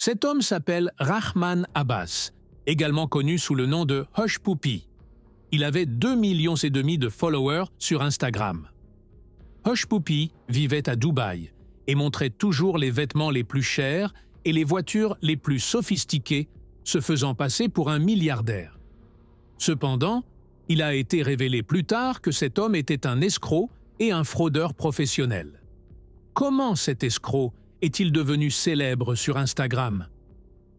Cet homme s'appelle Rahman Abbas, également connu sous le nom de Hush Puppy. Il avait 2,5 millions de followers sur Instagram. Hush Puppy vivait à Dubaï et montrait toujours les vêtements les plus chers et les voitures les plus sophistiquées, se faisant passer pour un milliardaire. Cependant, il a été révélé plus tard que cet homme était un escroc et un fraudeur professionnel. Comment cet escroc est-il devenu célèbre sur Instagram?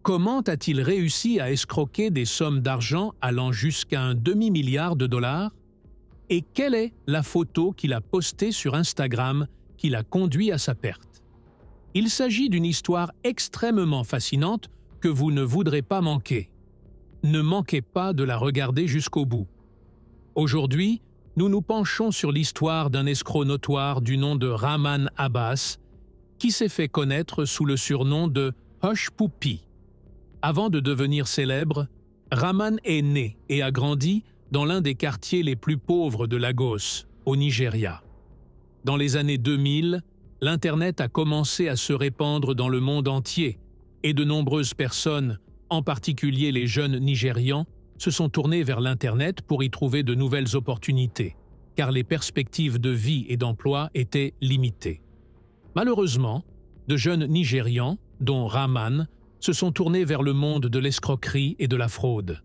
Comment a-t-il réussi à escroquer des sommes d'argent allant jusqu'à un demi-milliard de dollars? Et quelle est la photo qu'il a postée sur Instagram qui l'a conduit à sa perte? Il s'agit d'une histoire extrêmement fascinante que vous ne voudrez pas manquer. Ne manquez pas de la regarder jusqu'au bout. Aujourd'hui, nous nous penchons sur l'histoire d'un escroc notoire du nom de Rahman Abbas, qui s'est fait connaître sous le surnom de Hush Puppy. Avant de devenir célèbre, Rahman est né et a grandi dans l'un des quartiers les plus pauvres de Lagos, au Nigeria. Dans les années 2000, l'Internet a commencé à se répandre dans le monde entier et de nombreuses personnes, en particulier les jeunes Nigérians, se sont tournés vers l'Internet pour y trouver de nouvelles opportunités, car les perspectives de vie et d'emploi étaient limitées. Malheureusement, de jeunes Nigérians, dont Rahman, se sont tournés vers le monde de l'escroquerie et de la fraude.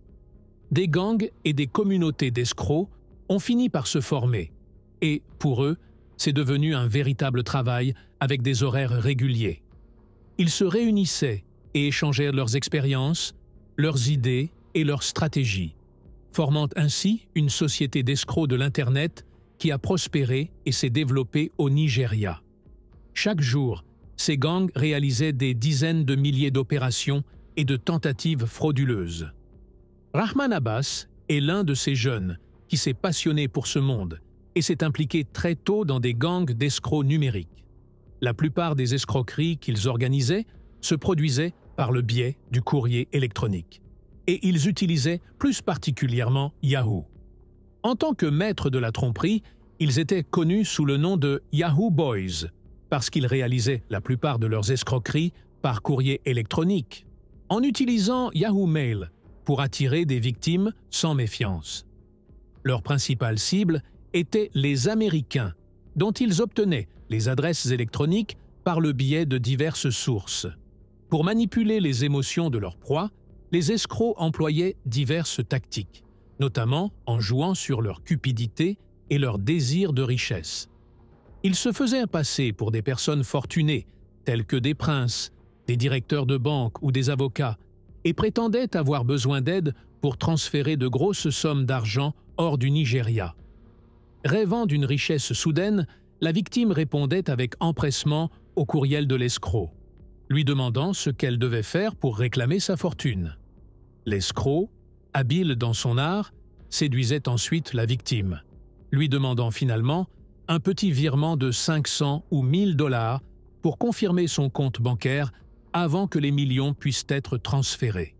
Des gangs et des communautés d'escrocs ont fini par se former, et, pour eux, c'est devenu un véritable travail avec des horaires réguliers. Ils se réunissaient et échangèrent leurs expériences, leurs idées et leurs stratégies, formant ainsi une société d'escrocs de l'Internet qui a prospéré et s'est développée au Nigeria. Chaque jour, ces gangs réalisaient des dizaines de milliers d'opérations et de tentatives frauduleuses. Rahman Abbas est l'un de ces jeunes qui s'est passionné pour ce monde et s'est impliqué très tôt dans des gangs d'escrocs numériques. La plupart des escroqueries qu'ils organisaient se produisaient par le biais du courrier électronique. Et ils utilisaient plus particulièrement Yahoo. En tant que maîtres de la tromperie, ils étaient connus sous le nom de Yahoo Boys, parce qu'ils réalisaient la plupart de leurs escroqueries par courrier électronique, en utilisant Yahoo Mail pour attirer des victimes sans méfiance. Leur principale cible était les Américains, dont ils obtenaient les adresses électroniques par le biais de diverses sources. Pour manipuler les émotions de leur proie, les escrocs employaient diverses tactiques, notamment en jouant sur leur cupidité et leur désir de richesse. Ils se faisaient passer pour des personnes fortunées, telles que des princes, des directeurs de banque ou des avocats, et prétendaient avoir besoin d'aide pour transférer de grosses sommes d'argent hors du Nigeria. Rêvant d'une richesse soudaine, la victime répondait avec empressement au courriel de l'escroc, lui demandant ce qu'elle devait faire pour réclamer sa fortune. L'escroc, habile dans son art, séduisait ensuite la victime, lui demandant finalement un petit virement de 500 ou 1000 dollars pour confirmer son compte bancaire avant que les millions puissent être transférés.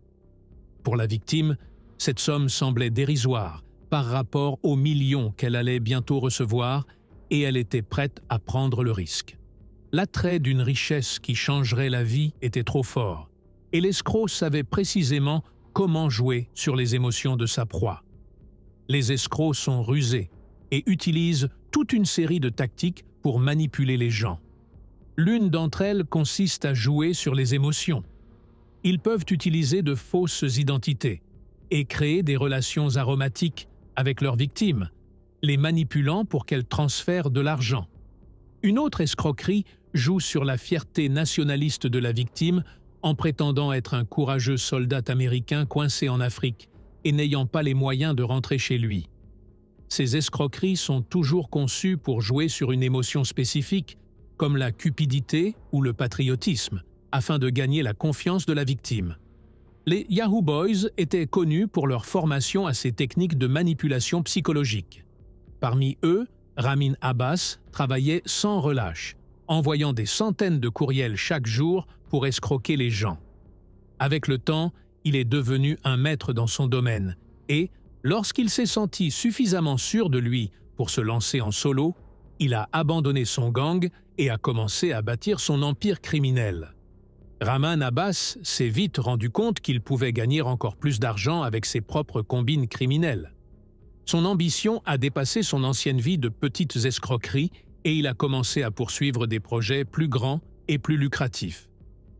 Pour la victime, cette somme semblait dérisoire par rapport aux millions qu'elle allait bientôt recevoir et elle était prête à prendre le risque. L'attrait d'une richesse qui changerait la vie était trop fort, et l'escroc savait précisément comment jouer sur les émotions de sa proie. Les escrocs sont rusés et utilisent toute une série de tactiques pour manipuler les gens. L'une d'entre elles consiste à jouer sur les émotions. Ils peuvent utiliser de fausses identités et créer des relations aromatiques avec leurs victimes, les manipulant pour qu'elles transfèrent de l'argent. Une autre escroquerie joue sur la fierté nationaliste de la victime en prétendant être un courageux soldat américain coincé en Afrique et n'ayant pas les moyens de rentrer chez lui. Ces escroqueries sont toujours conçues pour jouer sur une émotion spécifique, comme la cupidité ou le patriotisme, afin de gagner la confiance de la victime. Les Yahoo Boys étaient connus pour leur formation à ces techniques de manipulation psychologique. Parmi eux, Rahman Abbas travaillait sans relâche, envoyant des centaines de courriels chaque jour pour escroquer les gens. Avec le temps, il est devenu un maître dans son domaine et, lorsqu'il s'est senti suffisamment sûr de lui pour se lancer en solo, il a abandonné son gang et a commencé à bâtir son empire criminel. Rahman Abbas s'est vite rendu compte qu'il pouvait gagner encore plus d'argent avec ses propres combines criminelles. Son ambition a dépassé son ancienne vie de petites escroqueries et il a commencé à poursuivre des projets plus grands et plus lucratifs.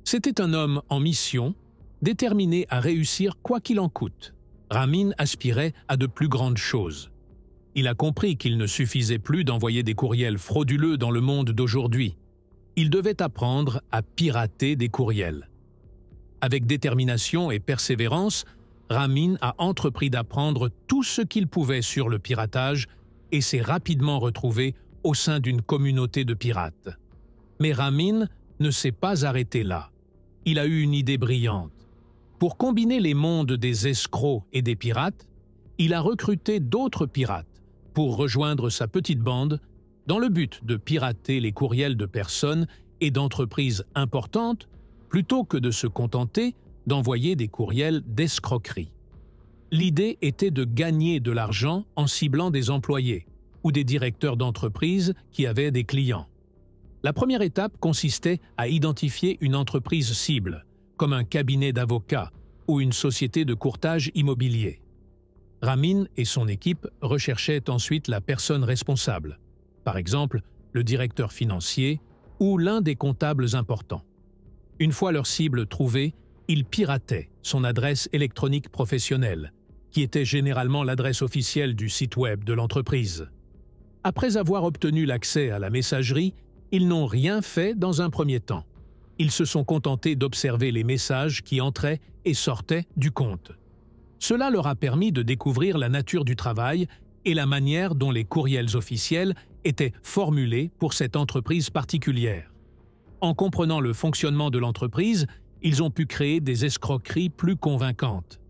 C'était un homme en mission, déterminé à réussir quoi qu'il en coûte. Ramin aspirait à de plus grandes choses. Il a compris qu'il ne suffisait plus d'envoyer des courriels frauduleux dans le monde d'aujourd'hui. Il devait apprendre à pirater des courriels. Avec détermination et persévérance, Ramin a entrepris d'apprendre tout ce qu'il pouvait sur le piratage et s'est rapidement retrouvé au sein d'une communauté de pirates. Mais Ramin ne s'est pas arrêté là. Il a eu une idée brillante. Pour combiner les mondes des escrocs et des pirates, il a recruté d'autres pirates pour rejoindre sa petite bande dans le but de pirater les courriels de personnes et d'entreprises importantes plutôt que de se contenter d'envoyer des courriels d'escroquerie. L'idée était de gagner de l'argent en ciblant des employés ou des directeurs d'entreprises qui avaient des clients. La première étape consistait à identifier une entreprise cible, comme un cabinet d'avocats ou une société de courtage immobilier. Ramin et son équipe recherchaient ensuite la personne responsable, par exemple le directeur financier ou l'un des comptables importants. Une fois leur cible trouvée, ils pirataient son adresse électronique professionnelle, qui était généralement l'adresse officielle du site web de l'entreprise. Après avoir obtenu l'accès à la messagerie, ils n'ont rien fait dans un premier temps. Ils se sont contentés d'observer les messages qui entraient et sortaient du compte. Cela leur a permis de découvrir la nature du travail et la manière dont les courriels officiels étaient formulés pour cette entreprise particulière. En comprenant le fonctionnement de l'entreprise, ils ont pu créer des escroqueries plus convaincantes.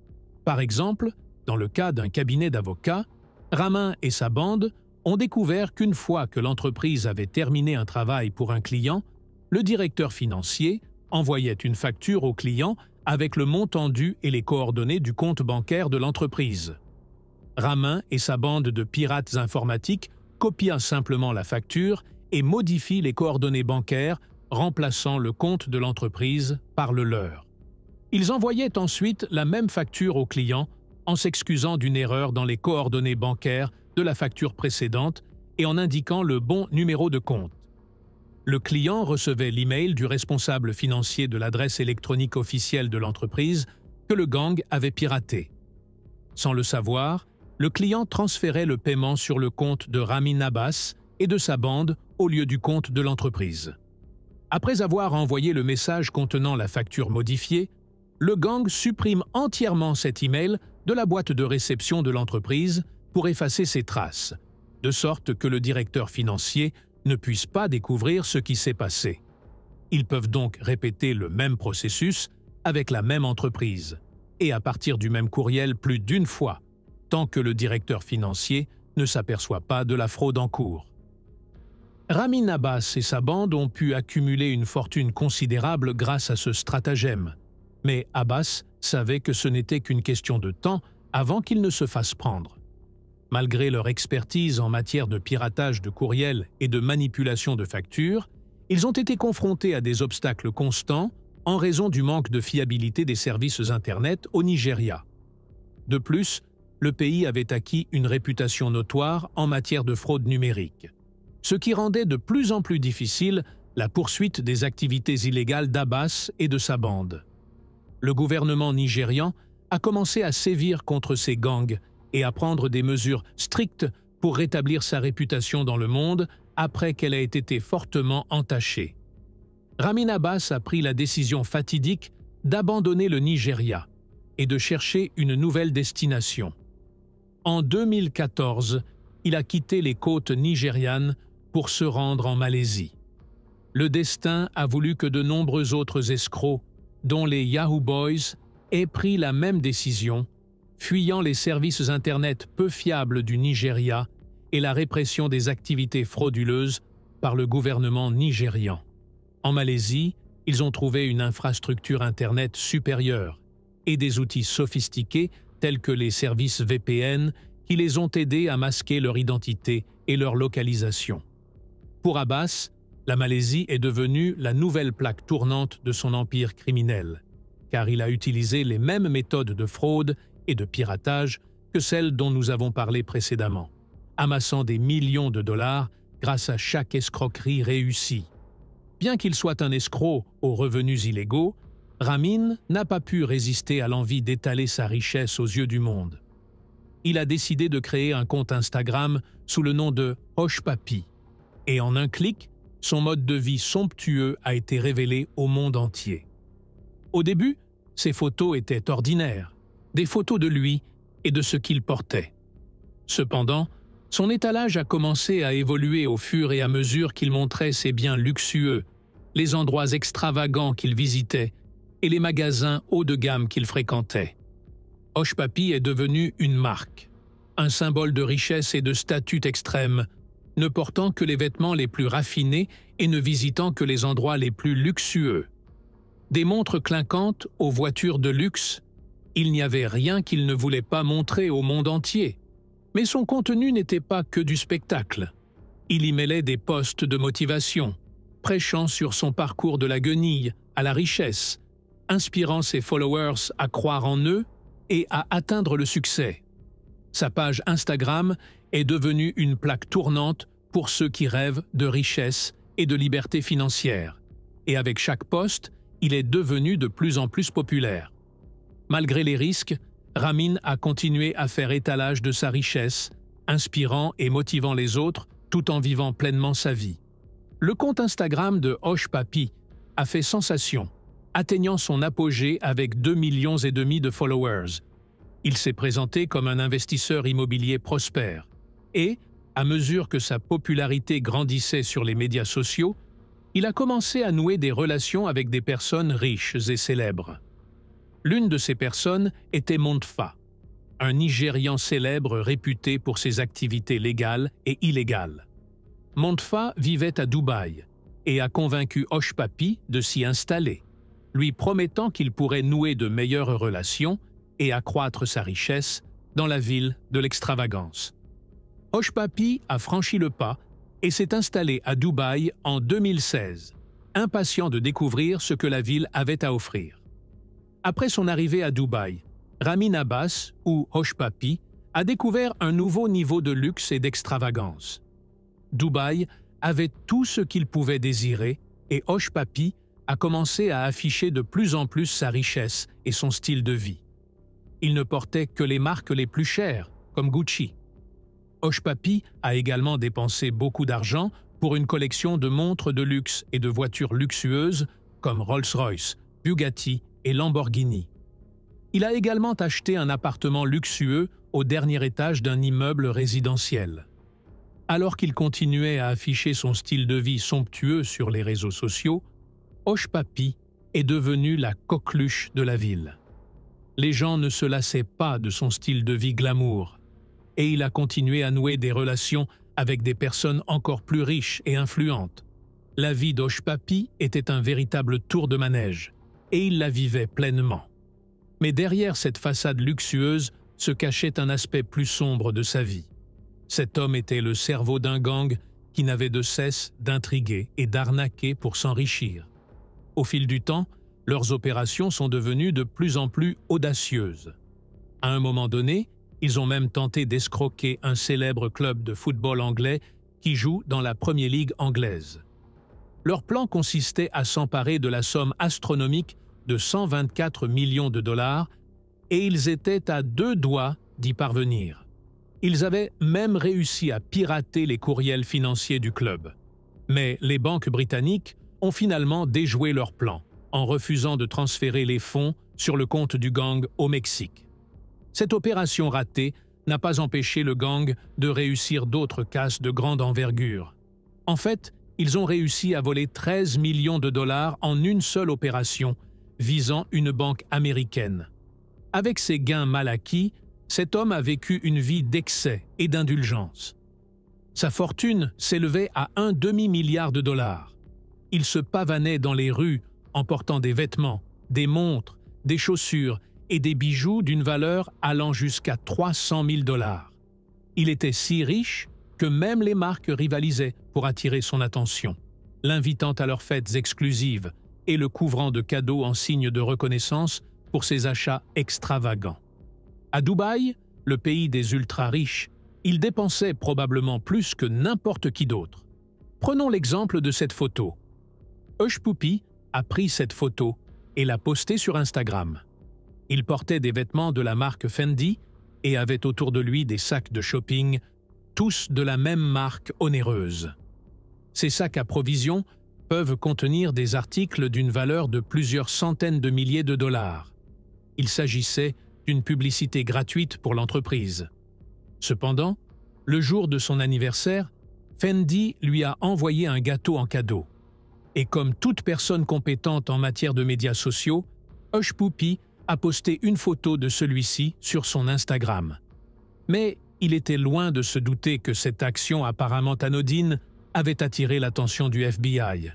Par exemple, dans le cas d'un cabinet d'avocats, Ramin et sa bande ont découvert qu'une fois que l'entreprise avait terminé un travail pour un client, le directeur financier envoyait une facture au client avec le montant dû et les coordonnées du compte bancaire de l'entreprise. Ramin et sa bande de pirates informatiques copient simplement la facture et modifient les coordonnées bancaires, remplaçant le compte de l'entreprise par le leur. Ils envoyaient ensuite la même facture au client en s'excusant d'une erreur dans les coordonnées bancaires de la facture précédente et en indiquant le bon numéro de compte. Le client recevait l'email du responsable financier de l'adresse électronique officielle de l'entreprise que le gang avait piraté. Sans le savoir, le client transférait le paiement sur le compte de Ramin Abbas et de sa bande au lieu du compte de l'entreprise. Après avoir envoyé le message contenant la facture modifiée, le gang supprime entièrement cet email de la boîte de réception de l'entreprise pour effacer ses traces, de sorte que le directeur financier ne puisse pas découvrir ce qui s'est passé. Ils peuvent donc répéter le même processus avec la même entreprise et à partir du même courriel plus d'une fois, tant que le directeur financier ne s'aperçoit pas de la fraude en cours. Ramin Abbas et sa bande ont pu accumuler une fortune considérable grâce à ce stratagème, mais Abbas savait que ce n'était qu'une question de temps avant qu'ils ne se fassent prendre. Malgré leur expertise en matière de piratage de courriels et de manipulation de factures, ils ont été confrontés à des obstacles constants en raison du manque de fiabilité des services Internet au Nigeria. De plus, le pays avait acquis une réputation notoire en matière de fraude numérique, ce qui rendait de plus en plus difficile la poursuite des activités illégales d'Abbas et de sa bande. Le gouvernement nigérian a commencé à sévir contre ces gangs et à prendre des mesures strictes pour rétablir sa réputation dans le monde après qu'elle ait été fortement entachée. Ramin Abbas a pris la décision fatidique d'abandonner le Nigeria et de chercher une nouvelle destination. En 2014, il a quitté les côtes nigérianes pour se rendre en Malaisie. Le destin a voulu que de nombreux autres escrocs, dont les Yahoo Boys, aient pris la même décision, fuyant les services Internet peu fiables du Nigeria et la répression des activités frauduleuses par le gouvernement nigérian. En Malaisie, ils ont trouvé une infrastructure Internet supérieure et des outils sophistiqués tels que les services VPN qui les ont aidés à masquer leur identité et leur localisation. Pour Abbas, la Malaisie est devenue la nouvelle plaque tournante de son empire criminel, car il a utilisé les mêmes méthodes de fraude et de piratage que celles dont nous avons parlé précédemment, amassant des millions de dollars grâce à chaque escroquerie réussie. Bien qu'il soit un escroc aux revenus illégaux, Ramin n'a pas pu résister à l'envie d'étaler sa richesse aux yeux du monde. Il a décidé de créer un compte Instagram sous le nom de Hosh Papi, et en un clic, son mode de vie somptueux a été révélé au monde entier. Au début, ses photos étaient ordinaires, des photos de lui et de ce qu'il portait. Cependant, son étalage a commencé à évoluer au fur et à mesure qu'il montrait ses biens luxueux, les endroits extravagants qu'il visitait et les magasins haut de gamme qu'il fréquentait. Hosh Papi est devenu une marque, un symbole de richesse et de statut extrême, ne portant que les vêtements les plus raffinés et ne visitant que les endroits les plus luxueux. Des montres clinquantes aux voitures de luxe, il n'y avait rien qu'il ne voulait pas montrer au monde entier. Mais son contenu n'était pas que du spectacle. Il y mêlait des posts de motivation, prêchant sur son parcours de la guenille à la richesse, inspirant ses followers à croire en eux et à atteindre le succès. Sa page Instagram est devenue une plaque tournante pour ceux qui rêvent de richesse et de liberté financière. Et avec chaque post, il est devenu de plus en plus populaire. Malgré les risques, Ramin a continué à faire étalage de sa richesse, inspirant et motivant les autres tout en vivant pleinement sa vie. Le compte Instagram de Hosh Papi a fait sensation, atteignant son apogée avec 2,5 millions de followers. Il s'est présenté comme un investisseur immobilier prospère et, à mesure que sa popularité grandissait sur les médias sociaux, il a commencé à nouer des relations avec des personnes riches et célèbres. L'une de ces personnes était Montfa, un Nigérian célèbre réputé pour ses activités légales et illégales. Montfa vivait à Dubaï et a convaincu Hosh Papi de s'y installer, lui promettant qu'il pourrait nouer de meilleures relations et accroître sa richesse dans la ville de l'extravagance. Hosh Papi a franchi le pas et s'est installé à Dubaï en 2016, impatient de découvrir ce que la ville avait à offrir. Après son arrivée à Dubaï, Ramin Abbas, ou Hosh Papi, a découvert un nouveau niveau de luxe et d'extravagance. Dubaï avait tout ce qu'il pouvait désirer et Hosh Papi a commencé à afficher de plus en plus sa richesse et son style de vie. Il ne portait que les marques les plus chères, comme Gucci. Hosh Papi a également dépensé beaucoup d'argent pour une collection de montres de luxe et de voitures luxueuses comme Rolls-Royce, Bugatti et Lamborghini. Il a également acheté un appartement luxueux au dernier étage d'un immeuble résidentiel. Alors qu'il continuait à afficher son style de vie somptueux sur les réseaux sociaux, Hosh Papi est devenu la coqueluche de la ville. Les gens ne se lassaient pas de son style de vie glamour, et il a continué à nouer des relations avec des personnes encore plus riches et influentes. La vie d'Hosh Papi était un véritable tour de manège, et il la vivait pleinement. Mais derrière cette façade luxueuse se cachait un aspect plus sombre de sa vie. Cet homme était le cerveau d'un gang qui n'avait de cesse d'intriguer et d'arnaquer pour s'enrichir. Au fil du temps, leurs opérations sont devenues de plus en plus audacieuses. À un moment donné, ils ont même tenté d'escroquer un célèbre club de football anglais qui joue dans la Premier League anglaise. Leur plan consistait à s'emparer de la somme astronomique de 124 millions de dollars et ils étaient à 2 doigts d'y parvenir. Ils avaient même réussi à pirater les courriels financiers du club. Mais les banques britanniques ont finalement déjoué leur plan en refusant de transférer les fonds sur le compte du gang au Mexique. Cette opération ratée n'a pas empêché le gang de réussir d'autres casses de grande envergure. En fait, ils ont réussi à voler 13 millions de dollars en une seule opération, visant une banque américaine. Avec ses gains mal acquis, cet homme a vécu une vie d'excès et d'indulgence. Sa fortune s'élevait à un demi-milliard de dollars. Il se pavanait dans les rues en portant des vêtements, des montres, des chaussures et des bijoux d'une valeur allant jusqu'à 300 000 dollars. Il était si riche que même les marques rivalisaient pour attirer son attention. l'invitant à leurs fêtes exclusives et le couvrant de cadeaux en signe de reconnaissance pour ses achats extravagants. À Dubaï, le pays des ultra-riches, il dépensait probablement plus que n'importe qui d'autre. Prenons l'exemple de cette photo. Hush Puppy a pris cette photo et l'a postée sur Instagram. Il portait des vêtements de la marque Fendi et avait autour de lui des sacs de shopping, tous de la même marque onéreuse. Ces sacs à provision peuvent contenir des articles d'une valeur de plusieurs centaines de milliers de dollars. Il s'agissait d'une publicité gratuite pour l'entreprise. Cependant, le jour de son anniversaire, Fendi lui a envoyé un gâteau en cadeau. Et comme toute personne compétente en matière de médias sociaux, Hush Puppy a posté une photo de celui-ci sur son Instagram. Mais il était loin de se douter que cette action apparemment anodine avait attiré l'attention du FBI.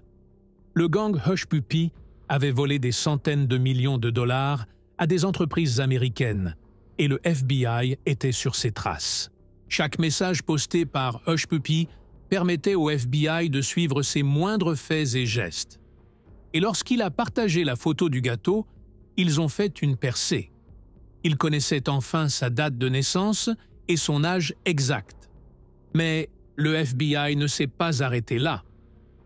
Le gang Hush Puppy avait volé des centaines de millions de dollars à des entreprises américaines, et le FBI était sur ses traces. Chaque message posté par Hush Puppy permettait au FBI de suivre ses moindres faits et gestes. Et lorsqu'il a partagé la photo du gâteau, ils ont fait une percée. Ils connaissaient enfin sa date de naissance et son âge exact. Mais le FBI ne s'est pas arrêté là.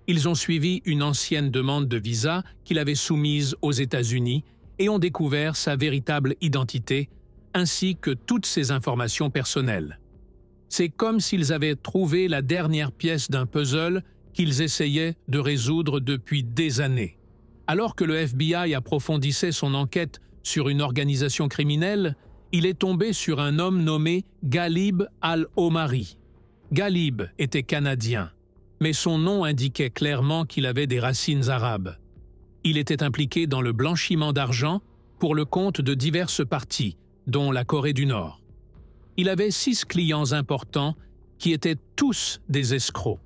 Ils ont suivi une ancienne demande de visa qu'il avait soumise aux États-Unis et ont découvert sa véritable identité, ainsi que toutes ses informations personnelles. C'est comme s'ils avaient trouvé la dernière pièce d'un puzzle qu'ils essayaient de résoudre depuis des années. Alors que le FBI approfondissait son enquête sur une organisation criminelle, il est tombé sur un homme nommé Ghalib al-Omari. Ghalib était canadien, mais son nom indiquait clairement qu'il avait des racines arabes. Il était impliqué dans le blanchiment d'argent pour le compte de diverses parties, dont la Corée du Nord. Il avait 6 clients importants qui étaient tous des escrocs,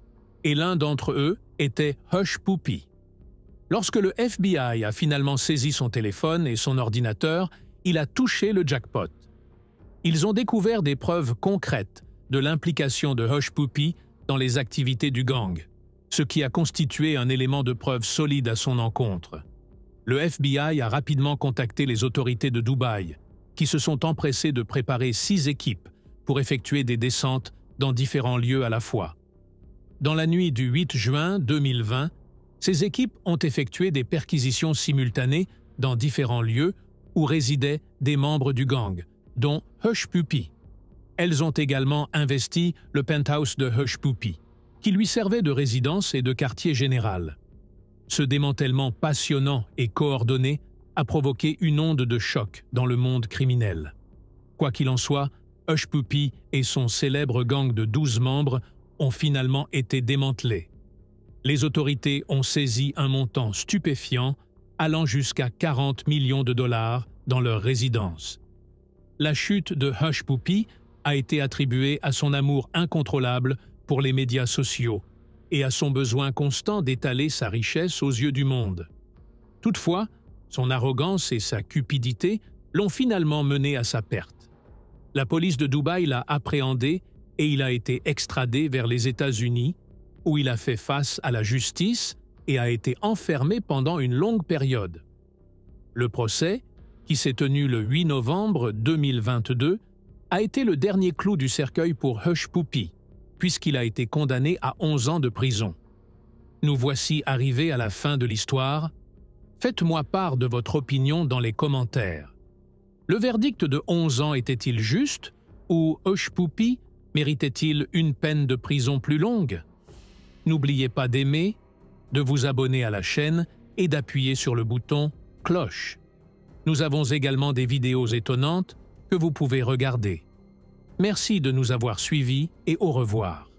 et l'un d'entre eux était Hush Puppy. Lorsque le FBI a finalement saisi son téléphone et son ordinateur, il a touché le jackpot. Ils ont découvert des preuves concrètes de l'implication de Hush Puppy dans les activités du gang, ce qui a constitué un élément de preuve solide à son encontre. Le FBI a rapidement contacté les autorités de Dubaï, qui se sont empressées de préparer 6 équipes pour effectuer des descentes dans différents lieux à la fois. Dans la nuit du 8 juin 2020, ces équipes ont effectué des perquisitions simultanées dans différents lieux où résidaient des membres du gang, dont Hush Puppy. Elles ont également investi le penthouse de Hush Puppy, qui lui servait de résidence et de quartier général. Ce démantèlement passionnant et coordonné a provoqué une onde de choc dans le monde criminel. Quoi qu'il en soit, Hush Puppy et son célèbre gang de 12 membres ont finalement été démantelés. Les autorités ont saisi un montant stupéfiant allant jusqu'à 40 millions de dollars dans leur résidence. La chute de Hush Puppy a été attribuée à son amour incontrôlable pour les médias sociaux et à son besoin constant d'étaler sa richesse aux yeux du monde. Toutefois, son arrogance et sa cupidité l'ont finalement mené à sa perte. La police de Dubaï l'a appréhendé et il a été extradé vers les États-Unis, où il a fait face à la justice et a été enfermé pendant une longue période. Le procès, qui s'est tenu le 8 novembre 2022, a été le dernier clou du cercueil pour Hush Puppy, puisqu'il a été condamné à 11 ans de prison. Nous voici arrivés à la fin de l'histoire. Faites-moi part de votre opinion dans les commentaires. Le verdict de 11 ans était-il juste, ou Hush Puppy méritait-il une peine de prison plus longue? N'oubliez pas d'aimer, de vous abonner à la chaîne et d'appuyer sur le bouton cloche. Nous avons également des vidéos étonnantes que vous pouvez regarder. Merci de nous avoir suivis et au revoir.